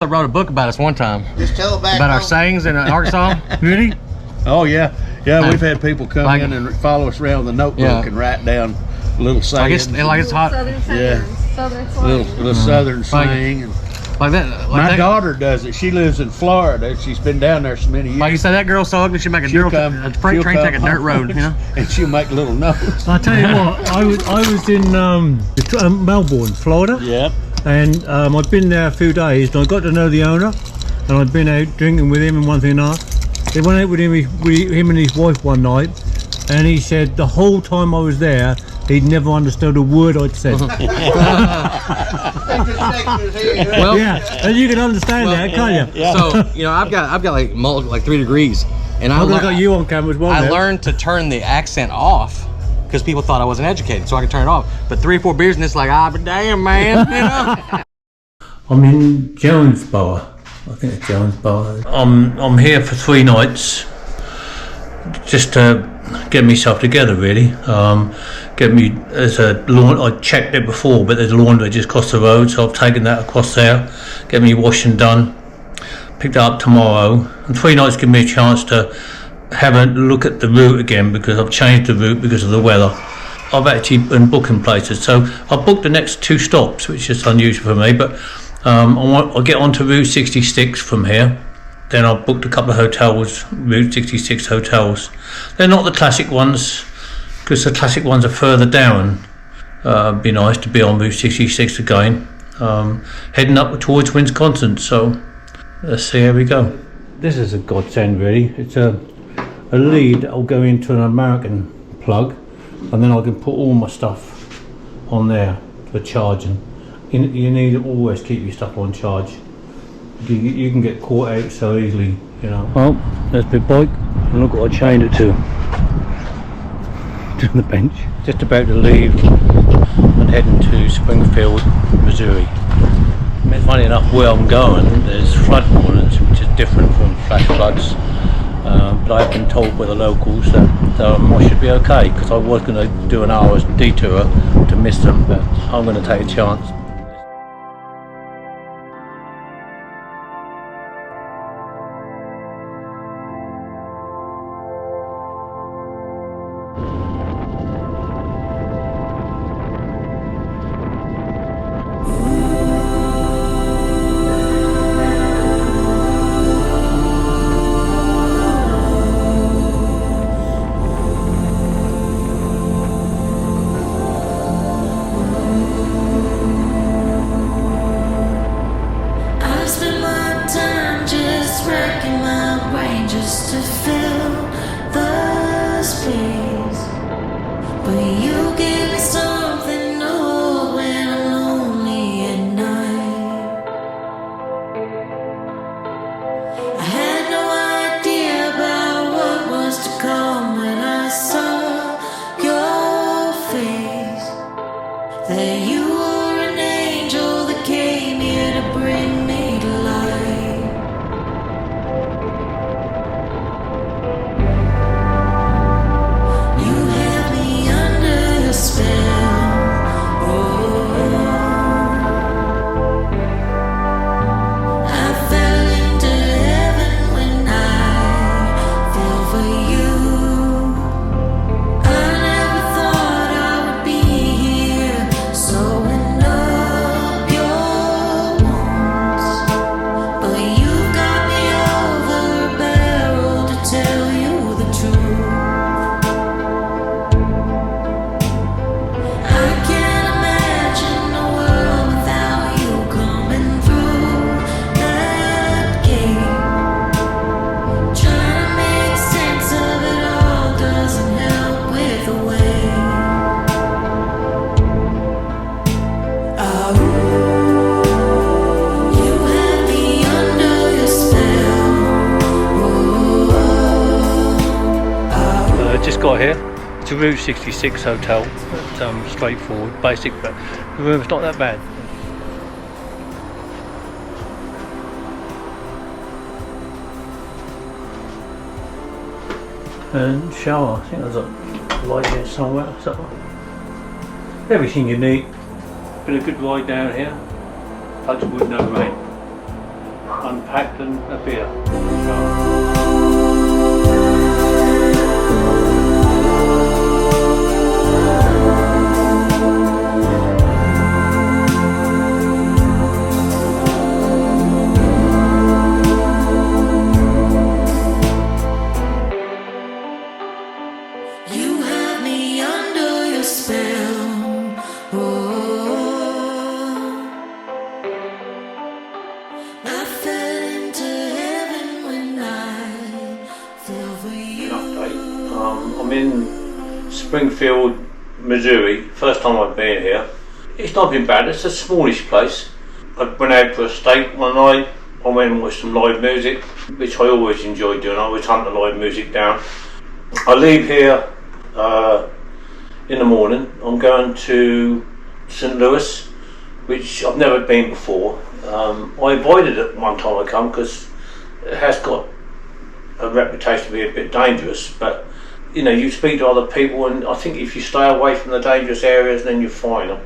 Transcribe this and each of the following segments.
I wrote a book about us one time. Just tell it back about home. our sayings in Arkansas. Really? Oh yeah, yeah. We've had people come like, in and follow us around with a notebook and write down little sayings. Like it's hot. Southern sayings, Southern slang. Little Southern slang. Like that. Like My daughter does it. She lives in Florida. She's been down there so many years. Like you said, that girl's so ugly she make a freight train take a dirt road, you know. And she'll make little notes. I tell you what, I was in Melbourne, Florida. Yeah. And I'd been there a few days, and I got to know the owner, and I'd been out drinking with him and one thing and another. They went out with him and his wife one night, and he said the whole time I was there, he'd never understood a word I'd said. Well, yeah, and you can understand that, can't you? Yeah. So you know, I've got like 3 degrees, and I've got you on camera as well. I learned to turn the accent off because people thought I wasn't educated, so I could turn it off. But 3 or 4 beers, and it's like, but damn, man, you know. I'm in Jonesboro. I think it's Jonesboro. I'm here for 3 nights, just to get myself together, really. There's a lawn. I checked it before, but there's a laundry just across the road, so I've taken that across there. Get me washing done. Picked it up tomorrow, and 3 nights give me a chance to have a look at the route again, because I've changed the route because of the weather. I've actually been booking places, so I've booked the next 2 stops, which is unusual for me, but I'll get onto Route 66 from here. Then I've booked a couple of hotels, Route 66 hotels. They're not the classic ones, because the classic ones are further down. It'd be nice to be on Route 66 again, heading up towards Wisconsin, so let's see how we go. This is a godsend, really. It's a lead that will go into an American plug, and then I can put all my stuff on there for charging. You need to always keep your stuff on charge. You can get caught out so easily, you know. Well, there's my bike, and look what I chained it to the bench. Just about to leave and heading to Springfield, Missouri. Funny enough, where I'm going, there's flood warnings, which is different from flash floods. But I've been told by the locals that I should be okay, because I was going to do an hour's detour to miss them, but I'm going to take a chance. Got here. It's a Route 66 hotel. It's straightforward, basic, but the room's not that bad. And shower. I think there's a light here somewhere. So everything you need. Been a good ride down here. Touch wood, no rain. unpacked and a beer. You have me under your spell. I fell into heaven when I fell for you. I'm in Springfield, Missouri. First time I've been here. It's not been bad. It's a smallish place. I went out for a steak one night. I went and watched some live music, which I always enjoy doing. I always hunt the live music down. I leave here in the morning. I'm going to St. Louis, which I've never been before. I avoided it one time I come because it has got a reputation to be a bit dangerous, but you know, you speak to other people and I think if you stay away from the dangerous areas then you're fine. I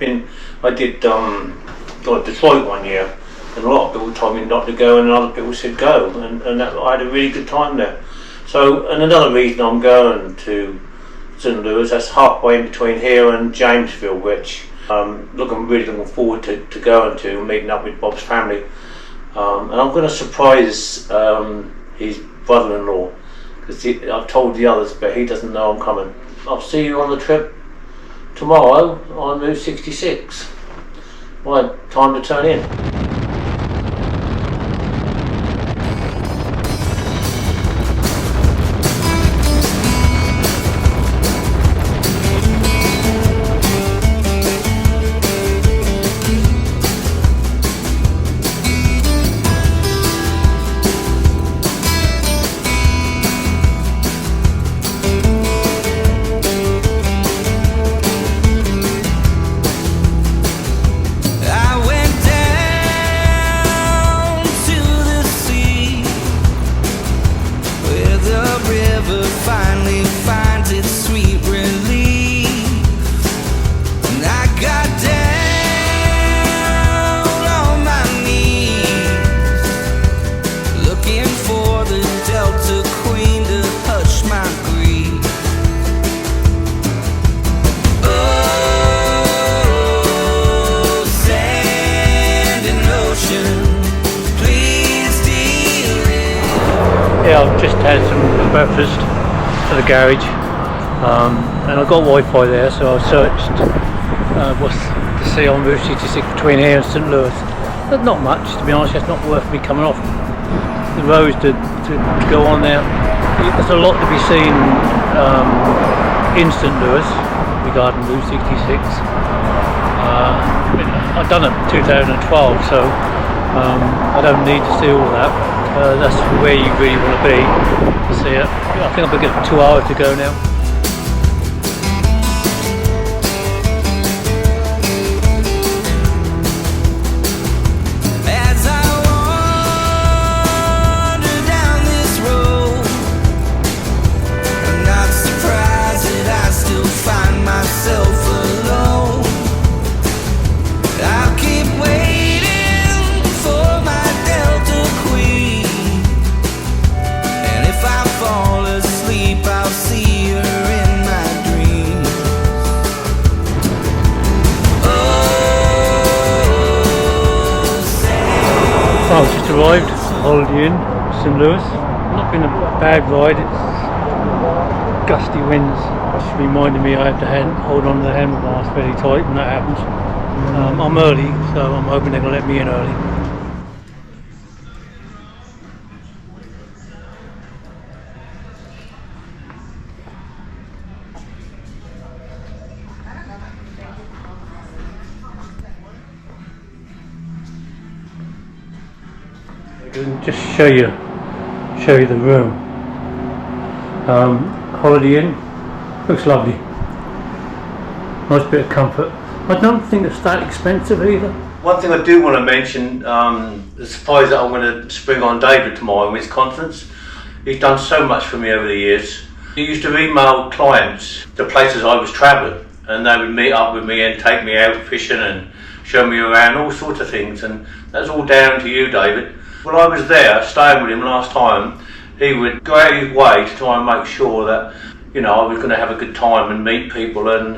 did like Detroit one year and a lot of people told me not to go and other people said go, and I had a really good time there. So, and another reason I'm going to St. Louis, that's halfway in between here and Janesville, which I'm really looking forward to going to and meeting up with Bob's family. And I'm going to surprise his brother-in-law, because I've told the others, but he doesn't know I'm coming. I'll see you on the trip tomorrow on Route 66. Well, time to turn in. Yeah, I've just had some breakfast at the garage, and I've got Wi-Fi there, so I've searched what's to see on Route 66 between here and St. Louis. But not much, to be honest. It's not worth me coming off the roads to go on there. There's a lot to be seen in St. Louis regarding Route 66. I've done it in 2012, so I don't need to see all that. That's where you really want to be to see it. I think I've got 2 hours to go now. As I wander down this road, I'm not surprised that I still find myself alone. I'll keep waiting for my Delta Queen, and if I fall asleep I'll see her in my dreams. Well, I've just arrived at Holiday Inn, St. Louis. Not been a bad ride, it's gusty winds. Just reminded me I have to hold on to the handlebars fairly tight when that happens. I'm early, so I'm hoping they're going to let me in early. Just show you the room. Holiday Inn, looks lovely. Nice bit of comfort. I don't think it's that expensive either. One thing I do want to mention, the surprise that I'm going to spring on David tomorrow in his conference. He's done so much for me over the years. He used to email clients the places I was travelling, and they would meet up with me and take me out fishing and show me around all sorts of things, and That's all down to you, David. When I was there, staying with him last time, he would go out of his way to try and make sure that, you know, I was going to have a good time and meet people and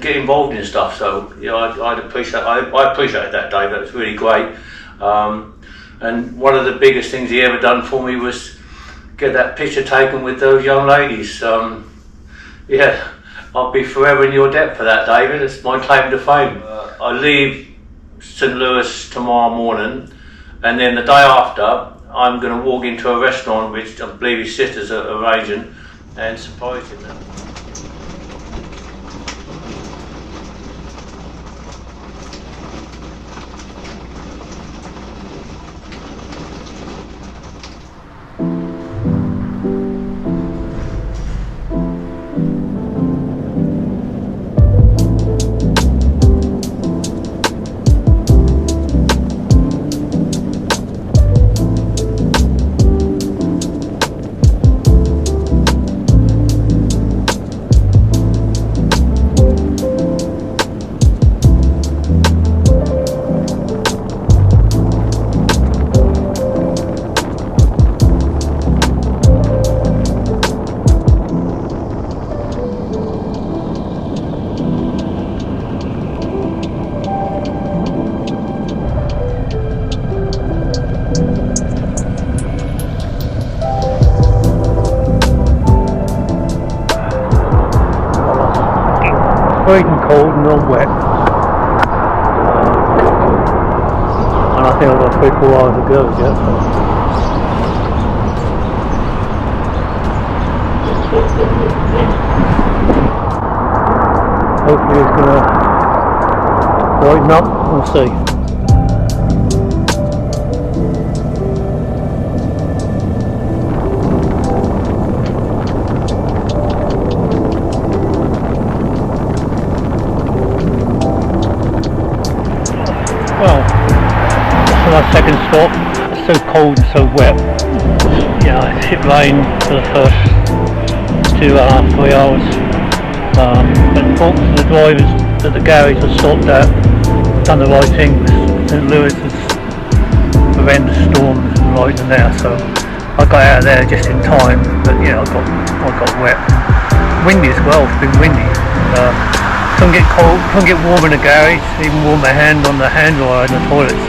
get involved in stuff. So, you know, I appreciate that, David. It was really great. And one of the biggest things he ever done for me was get that picture taken with those young ladies. Yeah, I'll be forever in your debt for that, David. It's my claim to fame. I leave St. Louis tomorrow morning, and then the day after, I'm going to walk into a restaurant which I believe his sisters are arranging and surprise him. Freezing cold and all wet, and I think I've got 3-4 hours to go yet. Hopefully it's going to brighten up, we'll see. Our second stop. It's so cold and so wet. Yeah, it rained for the first 2.5-3 hours. But talking to the drivers at the garage I stopped at, done the right thing. St. Louis was horrendous storms rising there, so I got out of there just in time. But yeah, I got wet. Windy as well. It's been windy. Couldn't get cold. Couldn't get warm in the garage. Even warm my hand on the hand dryer in the toilets.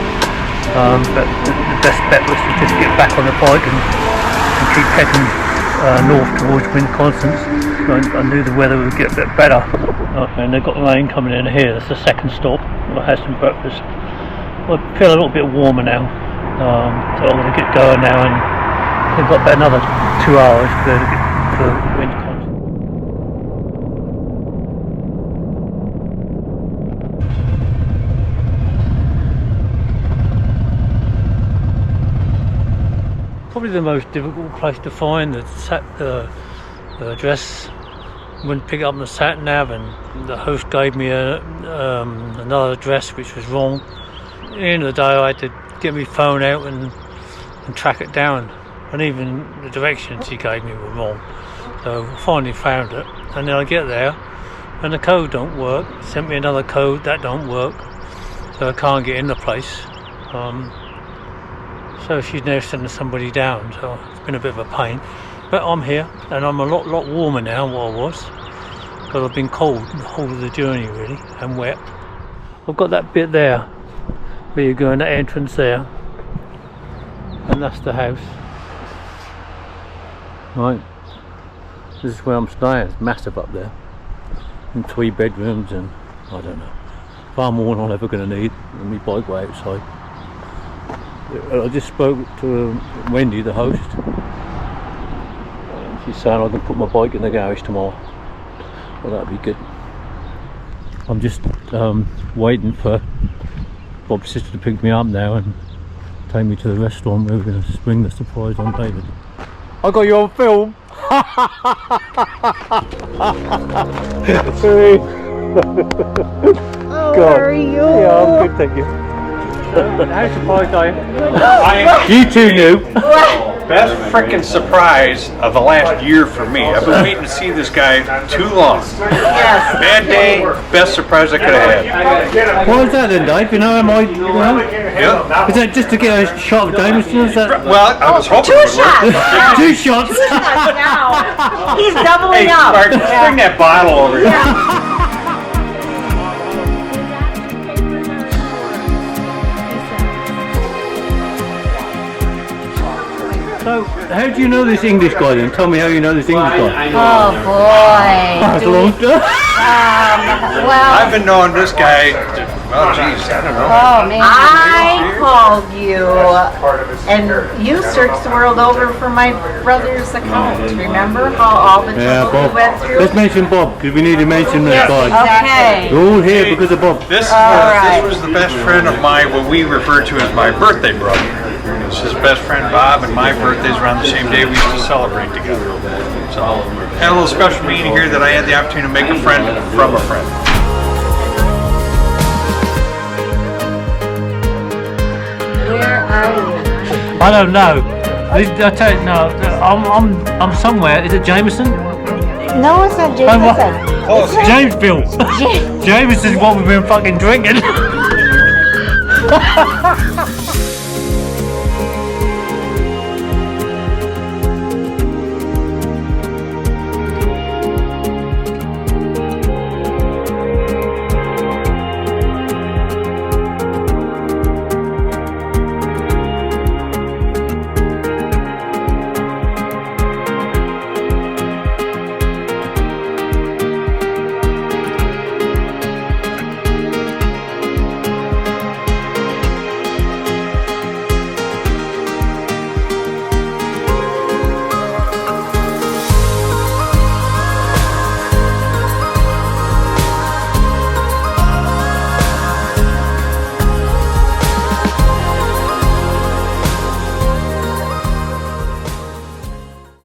But the best bet was to just get back on the bike and keep heading north towards Wind Constance. I knew the weather would get a bit better. And they've got rain coming in here. That's the second stop. I had some breakfast. I feel a little bit warmer now, so I'm going to get going now, and we've got about another 2 hours to get to Wind Constance. Probably the most difficult place to find the address. Wouldn't pick up on the sat nav, and the host gave me another address which was wrong. At the end of the day, I had to get my phone out and track it down, and even the directions he gave me were wrong. So I finally found it, and then I get there, and the code don't work. Sent me another code that don't work, so I can't get in the place. So she's now sending somebody down, so it's been a bit of a pain. But I'm here, and I'm a lot warmer now than what I was, because I've been cold the whole of the journey really, and wet. I've got that bit there, where you go in the entrance there, and that's the house. Right, this is where I'm staying. It's massive up there, and 3 bedrooms, and I don't know, far more than I'm ever going to need, and my bike way outside. I just spoke to Wendy, the host. She's saying I can put my bike in the garage tomorrow. Well, that'd be good. I'm just waiting for Bob's sister to pick me up now and take me to the restaurant where we're going to spring the surprise on David. I got you on film! Oh, how are you? Yeah, I'm good, thank you. How surprised are you? You two knew. Best frickin' surprise of the last year for me. I've been waiting to see this guy too long. Bad day, best surprise I could have had. Why is that then, Dave? You know, Yeah. is that just to get a shot of Jameson? Is that Well, I was hoping it would work. 2 shots? He's doubling Hey, up. Mark, just bring that bottle over here. So, how do you know this English guy then? Tell me how you know this English guy. Oh boy. That's a long time. Well, I've been knowing this guy, oh geez, I don't know. oh man. I called you and you searched the world over for my brother's account. Remember how all the Yeah, trouble we Bob. went through? Let's mention Bob, because we need to mention this Yes, guy. exactly. We're all here because of Bob. This right. was the best friend of mine, what we refer to as my birthday brother. It's his best friend Bob, and my birthday's around the same day. We used to celebrate together. So, had a little special meeting here that I had the opportunity to make a friend from a friend. Where are you? I don't know. I tell you, no, I'm somewhere. Is it Jameson? No, it's not Jameson. Janesville. Jameson is what we've been fucking drinking.